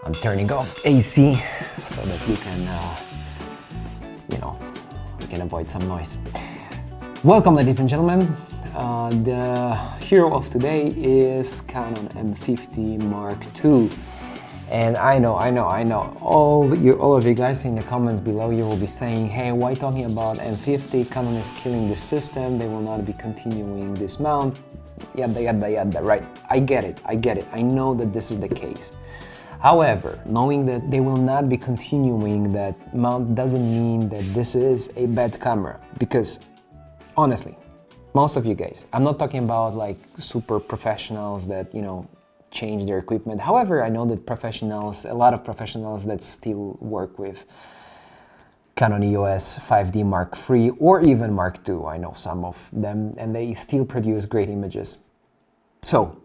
I'm turning off AC so that you can, you can avoid some noise. Welcome, ladies and gentlemen. The hero of today is Canon M50 MKII. And I know, all of you guys in the comments below, you will be saying, hey, why talking about M50? Canon is killing the system, they will not be continuing this mount, yada, right? I get it, I know that this is the case. However, knowing that they will not be continuing that mount doesn't mean that this is a bad camera, because honestly, most of you guys, I'm not talking about like super professionals that, change their equipment. However, I know that a lot of professionals that still work with Canon EOS 5D Mark III or even Mark II. I know some of them, and they still produce great images. So,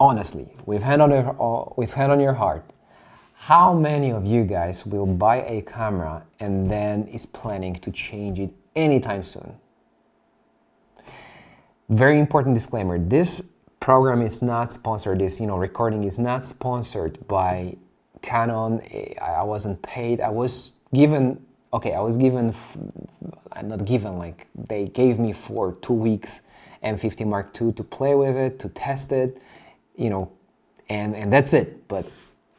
honestly, with hand on your heart, how many of you guys will buy a camera and then is planning to change it anytime soon? Very important disclaimer, this program is not sponsored, this recording is not sponsored by Canon. I wasn't paid, not given, like they gave me for 2 weeks M50 Mark II to play with it, to test it, and that's it, but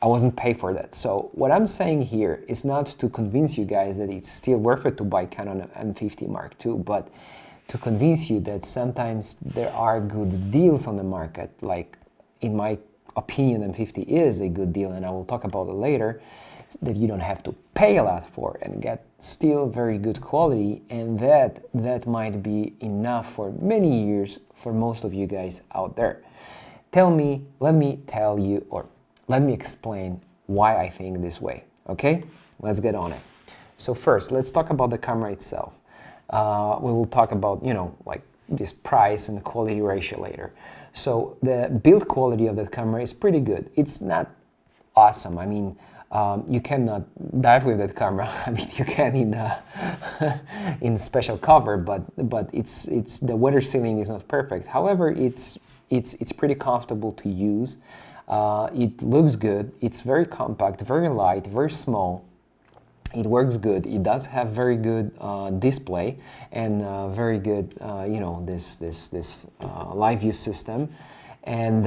I wasn't paid for that. So what I'm saying here is not to convince you guys that it's still worth it to buy Canon M50 Mark II, but to convince you that sometimes there are good deals on the market. Like, in my opinion, M50 is a good deal, and I will talk about it later, that you don't have to pay a lot for and get still very good quality, and that might be enough for many years for most of you guys out there. Let me tell you, or let me explain why I think this way, okay? Let's get on it. So first, let's talk about the camera itself. We will talk about, like this price and the quality ratio later. So the build quality of that camera is pretty good. It's not awesome. I mean, you cannot dive with that camera. I mean, you can in special cover, but it's the weather sealing is not perfect. However, it's pretty comfortable to use. It looks good. It's very compact, very light, very small. It works good. It does have very good display and very good, this live view system, and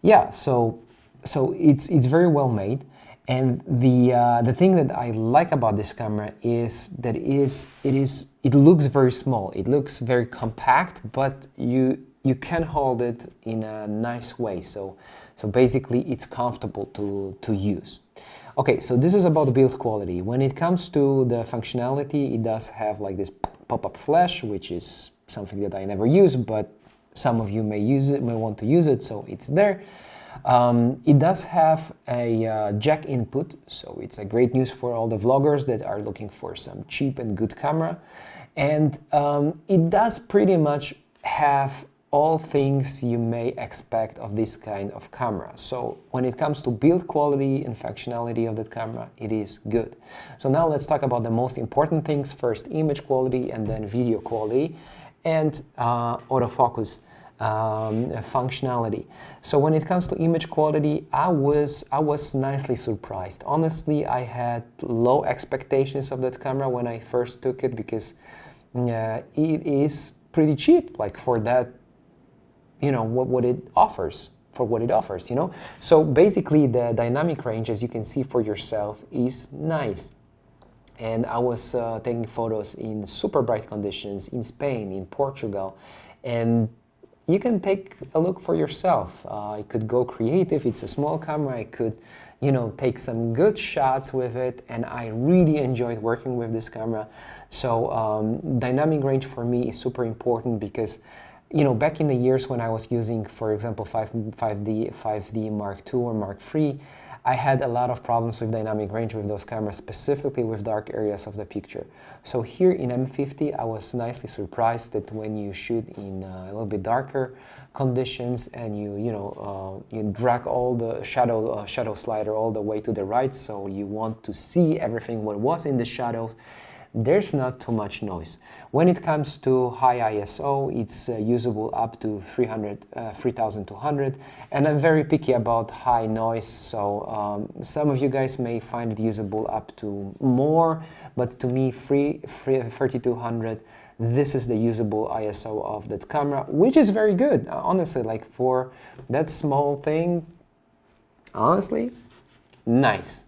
yeah, so it's very well made. And the thing that I like about this camera is that it looks very small. It looks very compact, but you can hold it in a nice way. So basically, it's comfortable to use. Okay, so this is about the build quality. When it comes to the functionality, it does have like this pop-up flash, which is something that I never use, but some of you may want to use it, so it's there. It does have a jack input, so it's a great news for all the vloggers that are looking for some cheap and good camera. And it does pretty much have all things you may expect of this kind of camera. So when it comes to build quality and functionality of that camera, it is good. So now let's talk about the most important things. First, image quality, and then video quality, and autofocus functionality. So when it comes to image quality, I was nicely surprised. Honestly, I had low expectations of that camera when I first took it, because it is pretty cheap, like for that, what it offers, So basically the dynamic range, as you can see for yourself, is nice. And I was taking photos in super bright conditions in Spain, in Portugal, and you can take a look for yourself. I could go creative. It's a small camera. I could, take some good shots with it, and I really enjoyed working with this camera. So dynamic range for me is super important, because back in the years when I was using, for example, 5D Mark II or Mark III, I had a lot of problems with dynamic range with those cameras, specifically with dark areas of the picture. So here in M50, I was nicely surprised that when you shoot in a little bit darker conditions, and you drag all the shadow slider all the way to the right, so you want to see everything what was in the shadows, there's not too much noise. When it comes to high ISO, it's usable up to 3200, and I'm very picky about high noise, so some of you guys may find it usable up to more, but to me 3200, this is the usable ISO of that camera, which is very good, honestly. Like for that small thing, honestly, nice.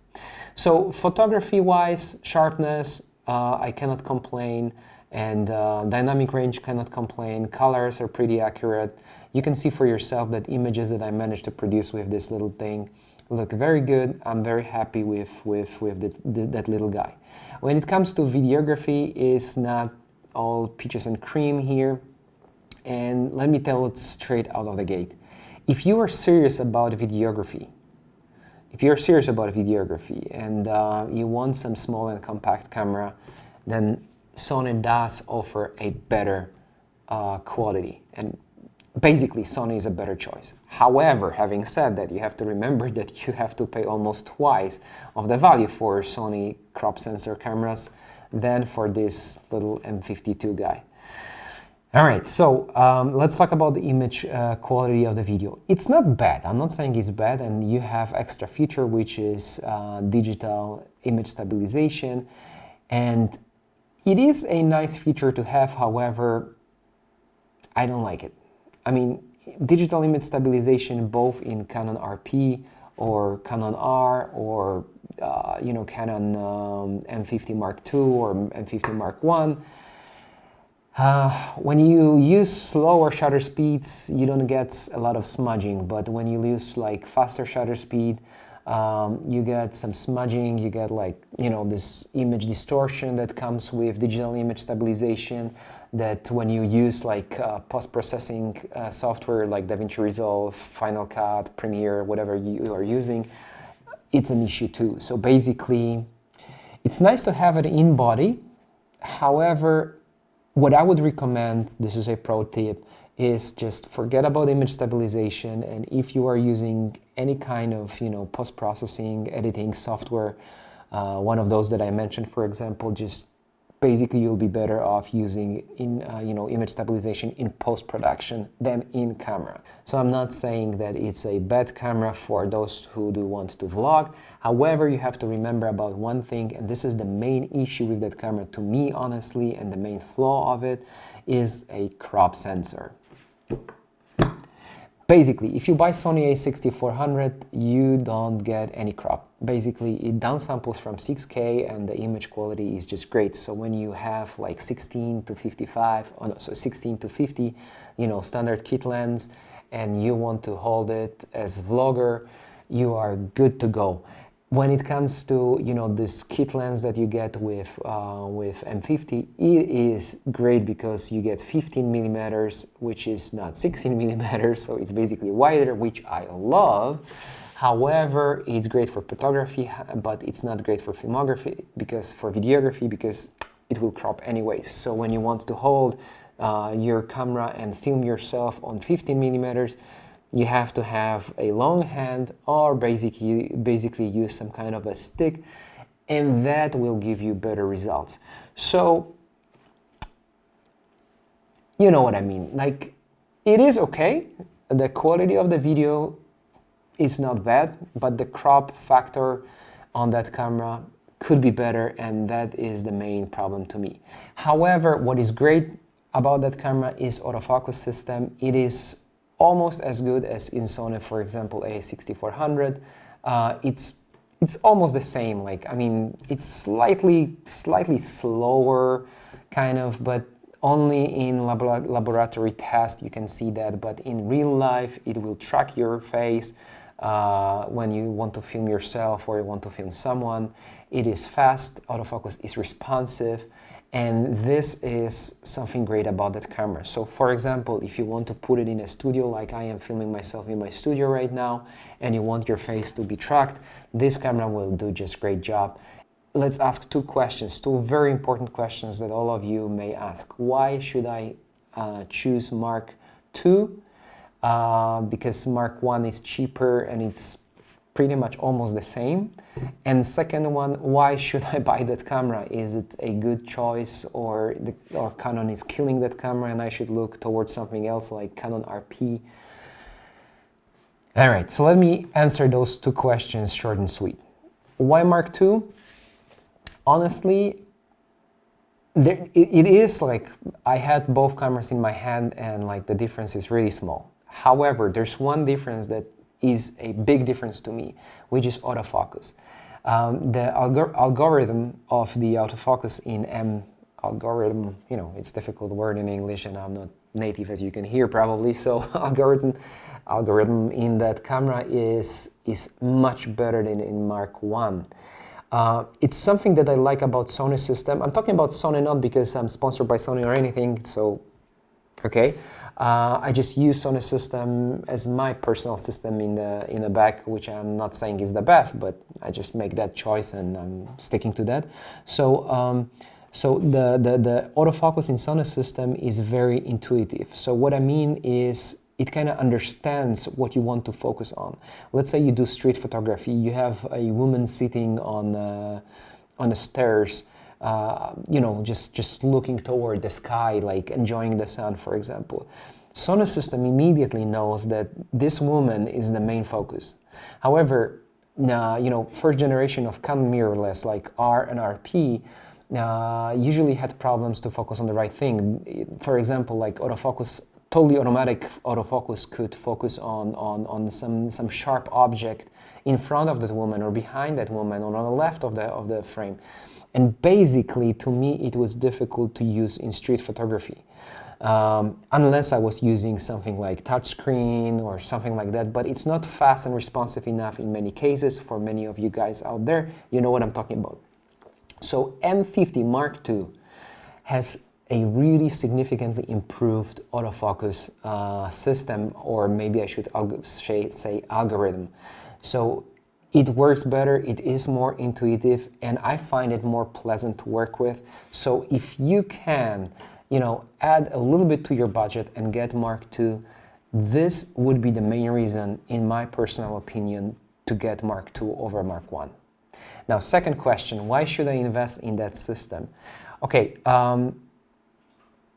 So photography wise, sharpness, I cannot complain, and dynamic range cannot complain. Colors are pretty accurate. You can see for yourself that images that I managed to produce with this little thing look very good. I'm very happy with that little guy. When it comes to videography, it's not all peaches and cream here, and let me tell it straight out of the gate. If you are serious about videography, and you want some small and compact camera, then Sony does offer a better quality, and basically Sony is a better choice. However, having said that, you have to remember that you have to pay almost twice of the value for Sony crop sensor cameras than for this little M52 guy. All right, so let's talk about the image quality of the video. It's not bad. I'm not saying it's bad, and you have extra feature, which is digital image stabilization, and it is a nice feature to have. However, I don't like it. I mean, digital image stabilization, both in Canon RP or Canon R or Canon M50 Mark II or M50 Mark I. When you use slower shutter speeds, you don't get a lot of smudging, but when you use like faster shutter speed, you get some smudging, you get like, this image distortion that comes with digital image stabilization, that when you use like post-processing software like DaVinci Resolve, Final Cut, Premiere, whatever you are using, it's an issue too. So basically, it's nice to have it in body. However, what I would recommend, this is a pro tip, is just forget about image stabilization, and if you are using any kind of post-processing editing software, one of those that I mentioned, for example, just basically you'll be better off using image stabilization in post-production than in camera. So I'm not saying that it's a bad camera for those who do want to vlog. However, you have to remember about one thing, and this is the main issue with that camera to me, honestly, and the main flaw of it is a crop sensor. Basically, if you buy Sony A6400, you don't get any crop. Basically, it downsamples from 6K and the image quality is just great. So when you have like 16 to 55, so 16 to 50, standard kit lens, and you want to hold it as vlogger, you are good to go. When it comes to this kit lens that you get with M50, it is great because you get 15 millimeters, which is not 16 millimeters, so it's basically wider, which I love. However, it's great for photography, but it's not great for videography because it will crop anyways. So when you want to hold your camera and film yourself on 15 millimeters, you have to have a long hand or basically use some kind of a stick, and that will give you better results. So, you know what I mean. Like, it is okay. The quality of the video is not bad, but the crop factor on that camera could be better, and that is the main problem to me. However, what is great about that camera is autofocus system. It is almost as good as in Sony, for example, A6400. It's almost the same. Like, I mean, it's slightly slower, kind of, but only in laboratory test you can see that. But in real life, it will track your face when you want to film yourself or you want to film someone. It is fast. Autofocus is responsive. And this is something great about that camera. So for example, if you want to put it in a studio, like I am filming myself in my studio right now, and you want your face to be tracked, this camera will do just great job. Let's ask two questions, two very important questions that all of you may ask. Why should I choose Mark II? Because Mark I is cheaper and it's pretty much almost the same. And second one, why should I buy that camera? Is it a good choice, or Canon is killing that camera and I should look towards something else like Canon RP? All right, so let me answer those two questions short and sweet. Why Mark II? Honestly, it is like I had both cameras in my hand and like the difference is really small. However, there's one difference that is a big difference to me, which is autofocus. The algorithm of the autofocus in algorithm, you know, it's a difficult word in English and I'm not native, as you can hear probably, so algorithm in that camera is much better than in Mark I. It's something that I like about Sony system. I'm talking about Sony not because I'm sponsored by Sony or anything, so okay. I just use Sony system as my personal system in the back, which I'm not saying is the best, but I just make that choice and I'm sticking to that. So so the autofocus in Sony system is very intuitive. So what I mean is it kind of understands what you want to focus on. Let's say you do street photography. You have a woman sitting on the stairs, you know, just looking toward the sky, like enjoying the sun, for example. Sony system immediately knows that this woman is the main focus. However, you know, first generation of Canon mirrorless like R and RP usually had problems to focus on the right thing. For example, like autofocus, totally automatic autofocus could focus on some sharp object in front of that woman or behind that woman or on the left of the frame. And basically, to me, it was difficult to use in street photography. Unless I was using something like touchscreen or something like that, but it's not fast and responsive enough in many cases. For many of you guys out there, you know what I'm talking about. So M50 Mark II has a really significantly improved autofocus system, or maybe I should say algorithm. So it works better, it is more intuitive, and I find it more pleasant to work with. So if you can, you know, add a little bit to your budget and get Mark II, this would be the main reason, in my personal opinion, to get Mark II over Mark I. Now, second question, why should I invest in that system? Okay,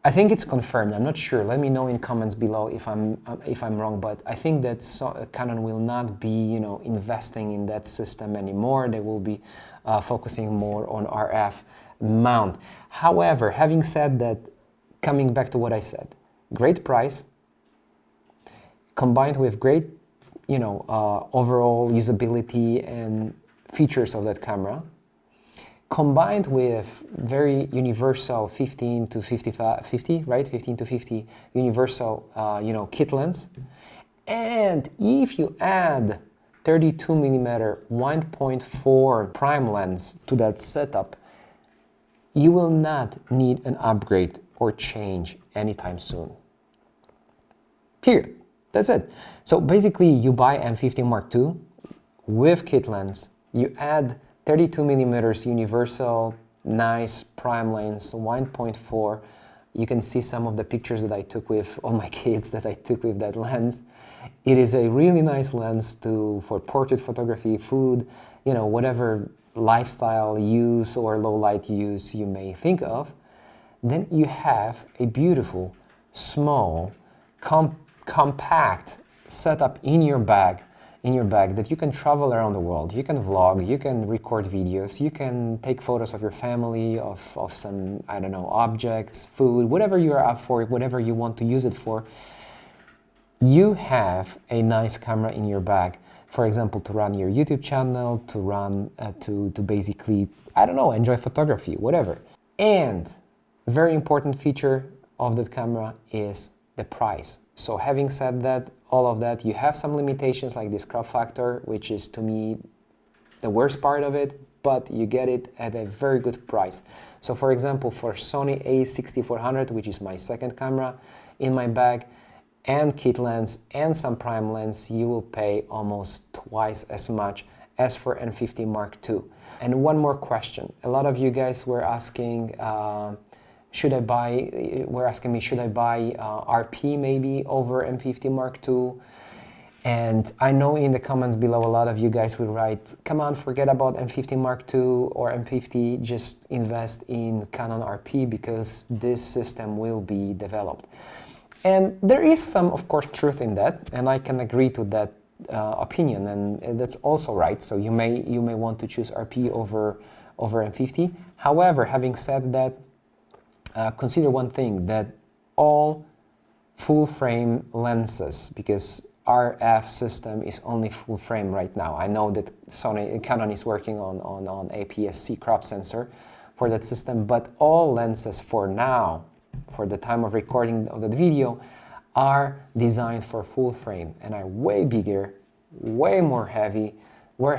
I think it's confirmed. I'm not sure. Let me know in comments below if I'm wrong. But I think that Canon will not be, you know, investing in that system anymore. They will be focusing more on RF mount. However, having said that, coming back to what I said, great price combined with great, you know, overall usability and features of that camera, combined with very universal 15 to 50, right? 15 to 50 universal, you know, kit lens. And if you add 32mm 1.4 prime lens to that setup, you will not need an upgrade or change anytime soon. Period. That's it. So basically, you buy M50 Mark II with kit lens, you add 32mm universal, nice prime lens, 1.4. You can see some of the pictures that I took with all my kids that I took with that lens. It is a really nice lens for portrait photography, food, you know, whatever lifestyle use or low light use you may think of. Then you have a beautiful, small, compact setup in your bag that you can travel around the world. You can vlog, you can record videos, you can take photos of your family, of some, I don't know, objects, food, whatever you're up for, whatever you want to use it for. You have a nice camera in your bag, for example, to run your YouTube channel, to run, to basically, I don't know, enjoy photography, whatever. And a very important feature of that camera is the price. So having said that, all of that, you have some limitations like this crop factor, which is to me the worst part of it, but you get it at a very good price. So for example, for Sony A6400, which is my second camera in my bag, and kit lens and some prime lens, you will pay almost twice as much as for M50 Mark II. And one more question. A lot of you guys were asking, should I buy RP maybe over M50 Mark II? And I know in the comments below a lot of you guys will write, come on, forget about M50 Mark II or M50, just invest in Canon RP because this system will be developed. And there is some, of course, truth in that, and I can agree to that opinion, and that's also right. So you may want to choose RP over M50. However, having said that, consider one thing, that all full frame lenses, because RF system is only full frame right now. I know that Canon is working on APS-C crop sensor for that system, but all lenses for now, for the time of recording of that video, are designed for full frame and are way bigger, way more heavy, were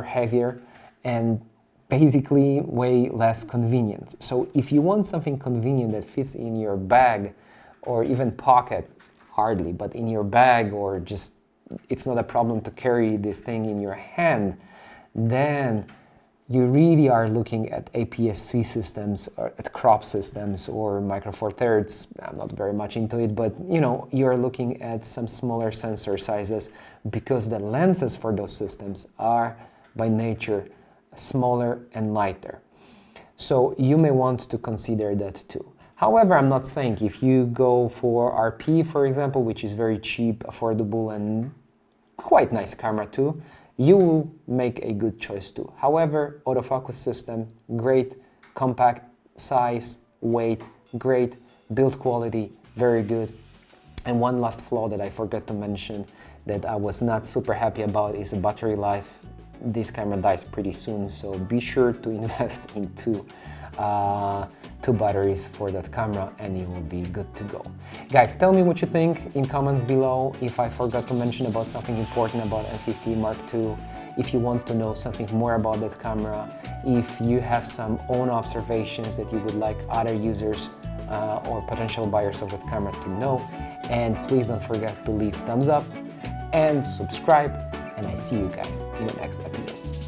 heavier, and basically way less convenient. So if you want something convenient that fits in your bag or even pocket, hardly, but in your bag, or just it's not a problem to carry this thing in your hand, then you really are looking at APS-C systems, or at crop systems, or Micro Four Thirds. I'm not very much into it, but you know, you're looking at some smaller sensor sizes because the lenses for those systems are by nature smaller and lighter. So you may want to consider that too. However, I'm not saying if you go for RP, for example, which is very cheap, affordable, and quite nice camera too, you will make a good choice too. However, autofocus system, great, compact size, weight, great, build quality, very good. And one last flaw that I forgot to mention that I was not super happy about is the battery life. This camera dies pretty soon, so be sure to invest in two batteries for that camera and you will be good to go. Guys, tell me what you think in comments below. If I forgot to mention about something important about M50 Mark II, if you want to know something more about that camera, if you have some own observations that you would like other users or potential buyers of that camera to know. And please don't forget to leave thumbs up and subscribe, and I see you guys in the next episode.